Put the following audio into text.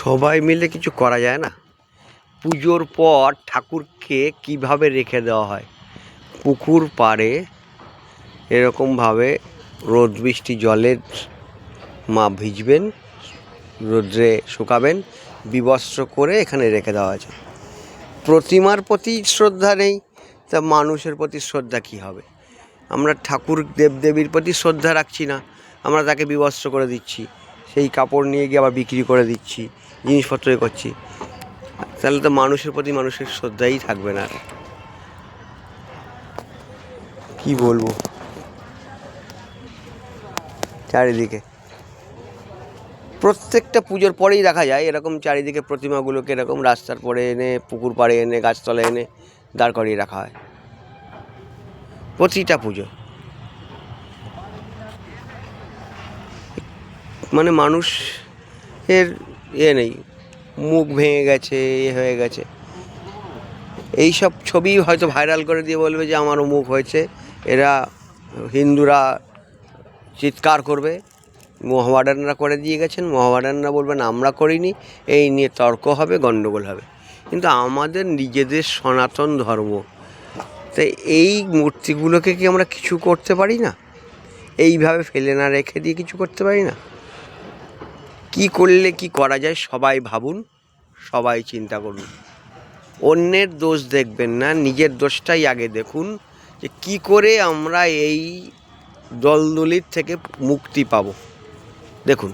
সবাই মিলে কিছু করা যায় না? পুজোর পর ঠাকুরকে কিভাবে রেখে দেওয়া হয় পুকুর পাড়ে, এরকমভাবে রোদ বৃষ্টি জলে মা ভিজবেন, রোদ্রে শুকাবেন, বিবস্ত্র করে এখানে রেখে দেওয়া আছে। প্রতিমার প্রতি শ্রদ্ধা নেই, তা মানুষের প্রতি শ্রদ্ধা কী হবে? আমরা ঠাকুর দেবদেবীর প্রতি শ্রদ্ধা রাখছি না, আমরা তাকে বিবস্ত্র করে দিচ্ছি, সেই কাপড় নিয়ে গিয়ে আবার বিক্রি করে দিচ্ছি, জিনিসপত্র করছি। তাহলে তো মানুষের প্রতি মানুষের শ্রদ্ধাই থাকবে না। কি বলবো, চারিদিকে প্রত্যেকটা পুজোর পরেই দেখা যায় এরকম চারিদিকে প্রতিমাগুলোকে এরকম রাস্তার পরে এনে, পুকুর পাড়ে এনে, গাছতলায় এনে দাঁড় করিয়ে রাখা হয় প্রতিটা পুজো। মানে মানুষের নেই, মুখ ভেঙে গেছে, হয়ে গেছে। এইসব ছবি হয়তো ভাইরাল করে দিয়ে বলবে যে আমারও মুখ হয়েছে, এরা হিন্দুরা চিৎকার করবে, মোহামেডানরা করে দিয়ে গেছেন, মোহামেডানরা বলবেন আমরা করিনি, এই নিয়ে তর্ক হবে, গণ্ডগোল হবে। কিন্তু আমাদের নিজেদের সনাতন ধর্ম, তাই এই মূর্তিগুলোকে কি আমরা কিছু করতে পারি না? এইভাবে ফেলে না রেখে দিয়ে কিছু করতে পারি না? কি করলে কি করা যায় সবাই ভাবুন, সবাই চিন্তা করুন। অন্যের দোষ দেখবেন না, নিজের দোষটাই আগে দেখুন, যে কি করে আমরা এই দলদলির থেকে মুক্তি পাব। দেখুন।